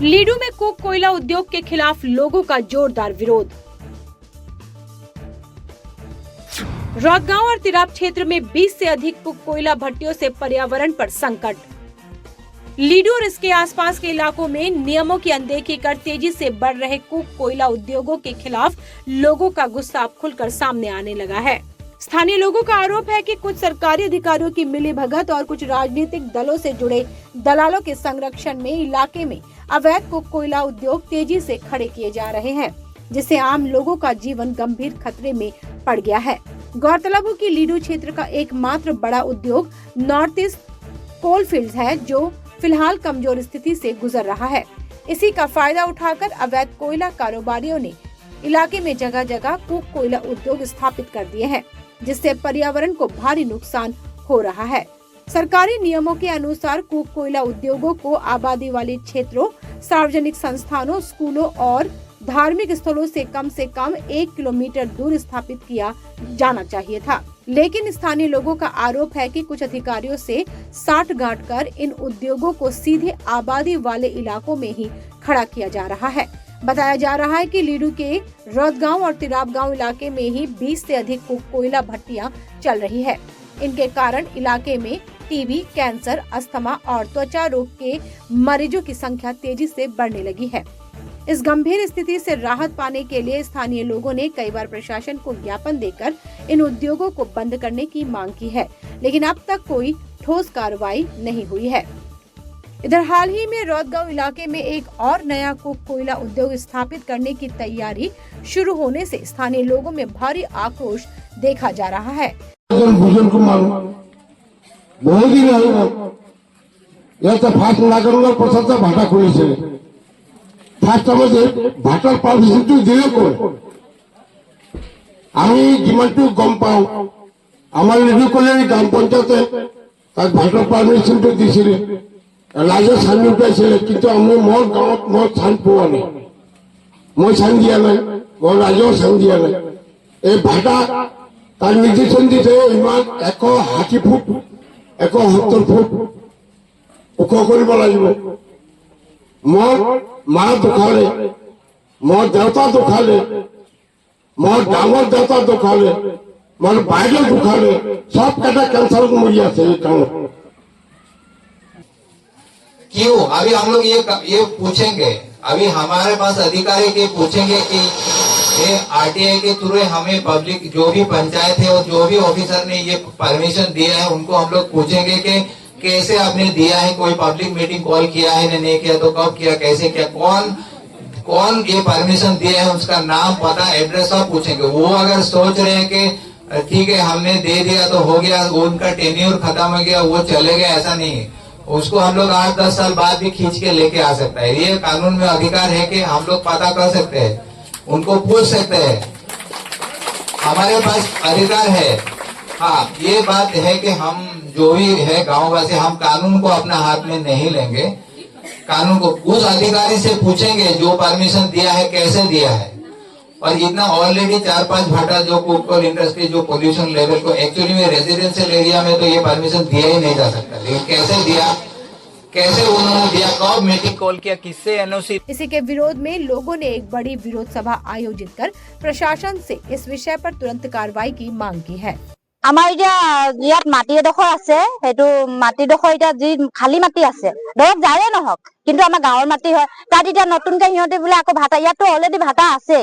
लीडू में कोक कोयला उद्योग के खिलाफ लोगों का जोरदार विरोध। रौदगांव और तिराप क्षेत्र में 20 से अधिक कुक कोयला भट्टियों से पर्यावरण पर संकट। लीडू और इसके आसपास के इलाकों में नियमों की अनदेखी कर तेजी से बढ़ रहे कुक कोयला उद्योगों के खिलाफ लोगों का गुस्सा अब खुलकर सामने आने लगा है। स्थानीय लोगों का आरोप है कि कुछ सरकारी अधिकारियों की मिलीभगत और कुछ राजनीतिक दलों से जुड़े दलालों के संरक्षण में इलाके में अवैध कुक कोयला उद्योग तेजी से खड़े किए जा रहे हैं, जिससे आम लोगों का जीवन गंभीर खतरे में पड़ गया है। गौरतलब हो कि लीडू क्षेत्र का एकमात्र बड़ा उद्योग नॉर्थ ईस्ट कोलफील्ड्स है, जो फिलहाल कमजोर स्थिति से गुजर रहा है। इसी का फायदा उठाकर अवैध कोयला कारोबारियों ने इलाके में जगह जगह कुक कोयला उद्योग स्थापित कर दिए हैं, जिससे पर्यावरण को भारी नुकसान हो रहा है। सरकारी नियमों के अनुसार कुक कोयला उद्योगों को आबादी वाले क्षेत्रों, सार्वजनिक संस्थानों, स्कूलों और धार्मिक स्थलों से कम 1 किलोमीटर दूर स्थापित किया जाना चाहिए था, लेकिन स्थानीय लोगों का आरोप है कि कुछ अधिकारियों से साठगांठ कर इन उद्योगों को सीधे आबादी वाले इलाकों में ही खड़ा किया जा रहा है। बताया जा रहा है कि लीडू के रौदगांव और तिराप गांव इलाके में ही 20 से अधिक कुक कोयला भट्टियां चल रही है। इनके कारण इलाके में टीबी, कैंसर, अस्थमा और त्वचा रोग के मरीजों की संख्या तेजी से बढ़ने लगी है। इस गंभीर स्थिति से राहत पाने के लिए स्थानीय लोगों ने कई बार प्रशासन को ज्ञापन देकर इन उद्योगों को बंद करने की मांग की है, लेकिन अब तक कोई ठोस कार्रवाई नहीं हुई है। इधर हाल ही में रौदगांव इलाके में एक और नया कुक कोयला उद्योग स्थापित करने की तैयारी शुरू होने से स्थानीय लोगों में भारी आक्रोश देखा जा रहा है। ভাটাৰ পাৰ্মিশনটো দিলে কোন? আমি যিমানটো গম পাওঁ, আমাৰ লিডু কলেজৰ গ্ৰাম পঞ্চায়তে তাক ভাটাৰ পাৰ্মিশনটো দিছিলে, ৰাইজে চান উঠাইছিলে, কিন্তু আমি মোৰ গাঁৱত মই চান পোৱা নাই। মই চান দিয়া নাই, মই ৰাইজেও চান দিয়া নাই। এই ভাটা তাৰ নিৰ্দেশন দিছে ইমান 160 ফুট 170 ফুট ওখ কৰিব লাগিব। মোৰ মা ঢুকালে, মোৰ দেউতা ঢুকালে, মোৰ ডাঙৰ দেউতা ঢুকালে, মোৰ বাইদেউ ঢুকালে, সব কেইটা কেঞ্চাৰত মৰি আছে এই গাঁৱত। क्यों? अभी हम लोग ये पूछेंगे, अभी हमारे पास अधिकारी के पूछेंगे कि ये आरटीआई के थ्रू हमें पब्लिक जो भी पंचायत है और जो भी ऑफिसर ने ये परमिशन दिया है उनको हम लोग पूछेंगे कि कैसे आपने दिया है, कोई पब्लिक मीटिंग कॉल किया है नहीं किया, तो कब किया, कैसे किया, कौन ये परमिशन दिया है, उसका नाम, पता, एड्रेस सब पूछेंगे। वो अगर सोच रहे हैं कि ठीक है हमने दे दिया तो हो गया, उनका टेन्योर खत्म हो गया, वो चले गए, ऐसा नहीं है। उसको हम लोग 8-10 साल बाद भी खींच के लेके आ सकता है। ये कानून में अधिकार है कि हम लोग पता कर सकते हैं, उनको पूछ सकते हैं, हमारे पास अधिकार है। हाँ, ये बात है कि हम जो भी है गांववासी, हम कानून को अपना हाथ में नहीं लेंगे। कानून को उस अधिकारी से पूछेंगे जो परमिशन दिया है, कैसे दिया है। और इतना ऑलरेडी 4-5 भाटा जो कोल इंडस्ट्री जो पोल्यूशन लेवल को एक्चुअली में रेजिडेंशियल एरिया में तो ये परमिशन दिया ही नहीं जा सकता, लेकिन कैसे दिया, कैसे उन्होंने दिया, कब मीटिंग कॉल किया, किससे एनओसी। इसी के विरोध में लोगों ने एक बड़ी विरोध सभा आयोजित कर प्रशासन से इस विषय पर तुरंत कार्रवाई की मांग की है। আমাৰ ইয়াত মাটি এডোখৰ আছে, সেইটো মাটিডোখৰ এতিয়া যি খালী মাটি আছে ধৰক যাৰে নহওক, কিন্তু আমাৰ গাঁৱৰ মাটি হয়, তাত এতিয়া নতুনকে সিহঁতে বোলে আকৌ ভাটা, ইয়াততো অলৰেডি ভাটা আছে,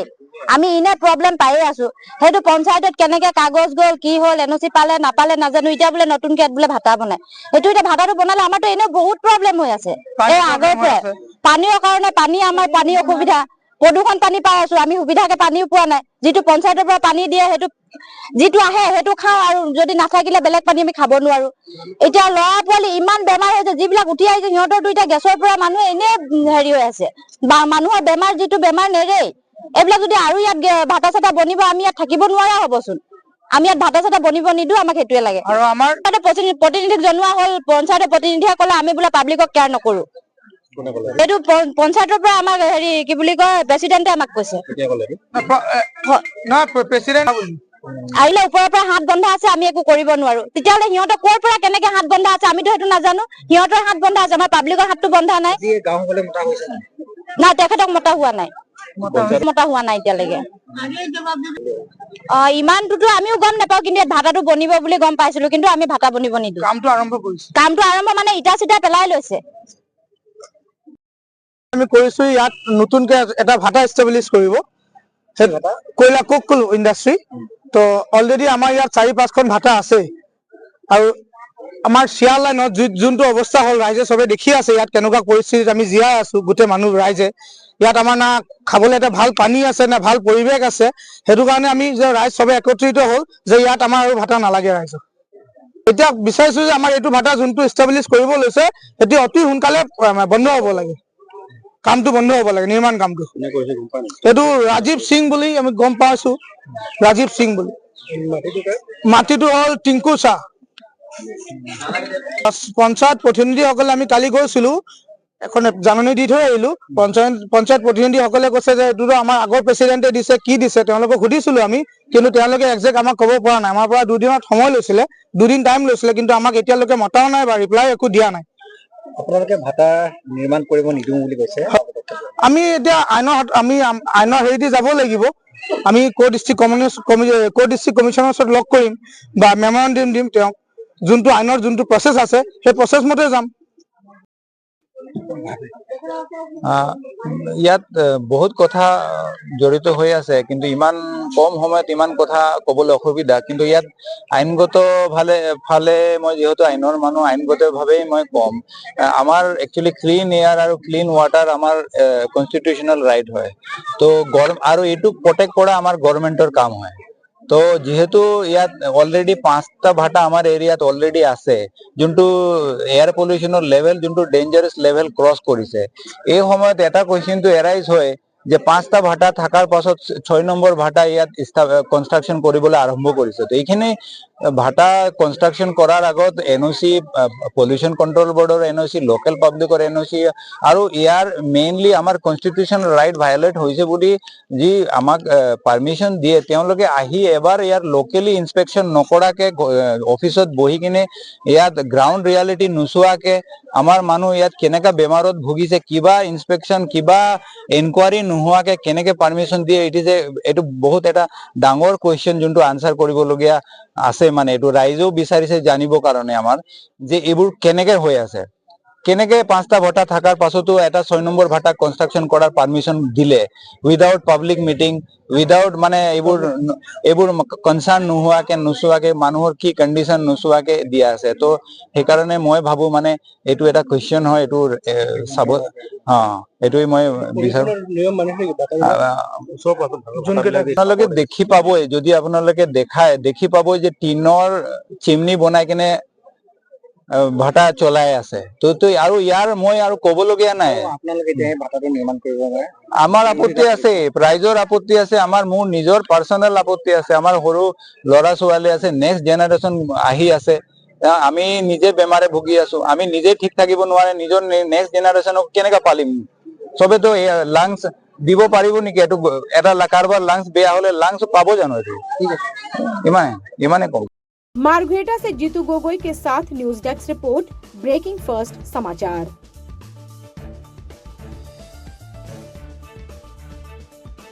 আমি ইনে প্ৰব্লেম পায়ে আছো। সেইটো পঞ্চায়তত কেনেকে কাগজ গ'ল, কি হ'ল, এনঅচি পালে নাপালে নাজানো, এতিয়া বোলে নতুনকে ইয়াত বোলে ভাটা বনাই। সেইটো এতিয়া ভাটাটো বনালে আমাৰতো এনে বহুত প্ৰব্লেম হৈ আছে। এই আগৰ পৰাই পানীৰ কাৰণে আমাৰ পানী অসুবিধা, প্ৰদূষণ পানী পাই আছো, আমি সুবিধাকে পানীও পোৱা নাই। যিটো পঞ্চায়তৰ পৰা পানী দিয়ে সেইটো যিটো আহে সেইটো খাওঁ, আৰু যদি নাথাকিলে বেলেগ পানী আমি খাব নোৱাৰো। এতিয়া ল'ৰা পোৱালি ইমান বেমাৰ হৈছে, যিবিলাক উঠি আহিছে সিহঁতৰতো এতিয়া গেছৰ পৰা মানুহে এনে হেৰি হৈ আছে, বা মানুহৰ বেমাৰ যিটো বেমাৰ নেৰে, এইবিলাক যদি আৰু ইয়াত ভাটা চাটা বনিব, আমি ইয়াত থাকিব নোৱাৰা হবচোন। আমি ইয়াত ভাটা চাটা বনিব নিদো, আমাক সেইটোৱে লাগে। আৰু আমাৰ প্ৰতিনিধিক জনোৱা হ'ল, পঞ্চায়তৰ প্ৰতিনিধিয়ে ক'লে আমি বোলে পাব্লিকক কেয়াৰ নকৰো। এইটো পঞ্চায়তৰ পৰা আমাক হেৰি কি বুলি কয়, প্ৰেচিডেণ্টে আমাক কৈছে। আহিলে ওপৰৰ পৰা হাত বন্ধা আছে, আমি একো কৰিব নোৱাৰো। তেতিয়াহ'লে সিহঁতৰ ক'ৰ পৰা কেনেকে হাত বন্ধা আছে আমিতো সেইটো নাজানো। সিহঁতৰ হাত বন্ধা আছে, আমাৰ পাব্লিকৰ হাতটো বন্ধা নাই। নাই, তেখেতক মতা হোৱা নাই, মতা হোৱা নাই এতিয়ালৈকে। ইমানটোতো আমিও গম নাপাওঁ, কিন্তু ইয়াত ভাটাটো বনিব বুলি গম পাইছিলো, কিন্তু আমি ভাটা বনিব নিদিওঁ। কামটো আৰম্ভ মানে ইটা চিটা পেলাই লৈছে। আমি কৰিছো ইয়াত নতুনকে এটা ভাটা এষ্টাব্লিছ কৰিব, কয়লা কোক ইণ্ডাষ্ট্ৰী। তো অলৰেডি আমাৰ ইয়াত 4-5খন ভাটা আছে, আৰু আমাৰ চিয়াৰ লাইনত যোনটো অৱস্থা হ'ল ৰাইজে চবে দেখি আছে ইয়াত কেনেকুৱা পৰিস্থিতিত আমি জীয়াই আছো গোটেই মানুহ ৰাইজে। ইয়াত আমাৰ না খাবলৈ এটা ভাল পানী আছে না ভাল পৰিৱেশ আছে। সেইটো কাৰণে আমি যে ৰাইজ চবে একত্ৰিত হ'ল যে ইয়াত আমাৰ আৰু ভাটা নালাগে ৰাইজক। এতিয়া বিচাৰিছো যে আমাৰ এইটো ভাটা যোনটো এষ্টাব্লিছ কৰিব লৈছে সেইটো অতি সোনকালে বন্ধ হ'ব লাগে, কামটো বন্ধ হ'ব লাগে, নিৰ্মাণ কামটো। এইটো ৰাজীৱ সিং বুলি আমি গম পাইছো, ৰাজীৱ সিং বুলি। মাটিটো হ'ল টিংকু চাহ। পঞ্চায়ত প্ৰতিনিধিসকলে আমি কালি গৈছিলো, এখন জাননী দি থৈ আহিলো। পঞ্চায়ত প্ৰতিনিধিসকলে কৈছে যে এইটোতো আমাৰ আগৰ প্ৰেচিডেণ্টে দিছে, কি দিছে তেওঁলোকক সুধিছিলো আমি, কিন্তু তেওঁলোকে একজেক্ট আমাক ক'ব পৰা নাই। আমাৰ পৰা 2 দিনত সময় লৈছিলে, 2 দিন টাইম লৈছিলে, কিন্তু আমাক এতিয়ালৈকে মতাও নাই বা ৰিপ্লাই একো দিয়া নাই। আপোনালোকে ভাটা নিৰ্মাণ কৰিব নিদিওঁ বুলি কৈছে। আমি এতিয়া আইনৰ হেৰি দি যাব লাগিব। আমি ডিষ্ট্ৰিক্ট কমিশ্যনৰ ওচৰত লগ কৰিম বা মেমৰেণ্ডাম দিম তেওঁক। যোনটো আইনৰ যোনটো প্ৰচেছ আছে সেই প্ৰচেছ মতে যাম। ইয়াত বহুত কথা জড়িত হৈ আছে, কিন্তু ইমান কম সময়ত ইমান কথা ক'বলৈ অসুবিধা। কিন্তু ইয়াত আইনগত ফালে মই যিহেতু আইনৰ মানুহ, আইনগতভাৱেই মই কম। আমাৰ একচুৱেলি ক্লিন এয়াৰ আৰু ক্লিন ৱাটাৰ আমাৰ কনষ্টিটিউচনেল ৰাইট হয়। তো আৰু এইটো প্ৰটেক্ট কৰা আমাৰ গভৰ্ণমেণ্টৰ কাম হয়। তো যেহেতু ইয়াত অলৰেডি 5টা ভাটা আমাৰ এৰিয়াত অলৰেডি আছে, যোনটো এয়াৰ পলিউশ্যনৰ লেভেল যোনটো ডেঞ্জাৰাছ লেভেল ক্ৰছ কৰিছে। এই সময়ত এটা কুৱেশ্যনটো এৰাইজ হয় যে 5টা ভাটা থকাৰ পাছত 6 নম্বৰ ভাটা ইয়াত কনষ্ট্ৰাকশ্যন কৰিবলৈ আৰম্ভ কৰিছে। তো এইখিনি ভাটা কনষ্ট্ৰাকশ্যন কৰাৰ আগত NOC, পলিউশ্যন কণ্ট্ৰল বৰ্ডৰ NOC, লোকেল পাব্লিকৰ NOC, আৰু ইয়াৰ মেইনলি আমাৰ কনষ্টিটিউচনেল ৰাইট ভায়লেট হৈছে বুলি যি আমাক পাৰ্মিশ্যন দিয়ে, তেওঁলোকে আহি এবাৰ ইয়াৰ লোকেলি ইনস্পেকশ্যন নকৰাকে অফিচত বহি কিনে ইয়াত গ্ৰাউণ্ড ৰিয়ালিটি নোচোৱাকে আমাৰ মানুহ ইয়াত কেনেকা বেমাৰত ভুগিছে, কিবা ইনস্পেকশ্যন কিবা এনকুৱাৰী নোহোৱাকে কেনেকে পাৰ্মিশ্যন দিয়ে, এইটো বহুত এটা ডাঙৰ কুৱেশ্যন যোনটো আনচাৰ কৰিবলগীয়া আছে। মানে এইটো ৰাইজেও বিচাৰিছে জানিবৰ কাৰণে আমাৰ যে এইবোৰ কেনেকে হৈ আছে, কেনেকে 5টা ভাটা থকাৰ পাছতো এটা 6 নম্বৰ ভাটা কনষ্ট্ৰাকশ্যন কৰাৰ পাৰ্মিশ্যন দিলে উইদাউট পাব্লিক মিটিং, উইদাউট মানে এইবোৰ কনচাৰ্ণ নোচোৱাকে মানুহৰ কি কণ্ডিশ্যন নোচোৱাকে দিয়া আছে। তো সেইকাৰণে মই ভাবো মানে এইটো এটা কুৱেশ্যন হয়, এইটো চাব এইটোৱে মই বিচাৰো। আপোনালোকে দেখি পাবই, যদি আপোনালোকে দেখি পাবই যে টিনৰ চিমনি বনাই কিনে ভাটা চলাই আছে। তো আৰু ইয়াৰ মই আৰু ক'বলগীয়া নাই। আমাৰ আপত্তি আছে, ৰাইজৰ আপত্তি আছে, মোৰ নিজৰ পাৰ্চনেল আপত্তি আছে, আমাৰ সৰু ল'ৰা ছোৱালী আছে, নেক্সট জেনেৰেশ্যন আহি আছে। আমি নিজে বেমাৰে ভুগি আছো, আমি নিজে ঠিক থাকিব নোৱাৰে, নিজৰ নেক্সট জেনেৰেশ্যনক কেনেকা পালিম? চবেতো লাংছ দিব পাৰিব নেকি? এইটো এটা কাৰোবাৰ লাংছ বেয়া হলে লাংছ পাব জানো? এইটো ইমানে কম। मारघेटा से जीतू गोगोई के साथ news desk report, breaking first समाचार।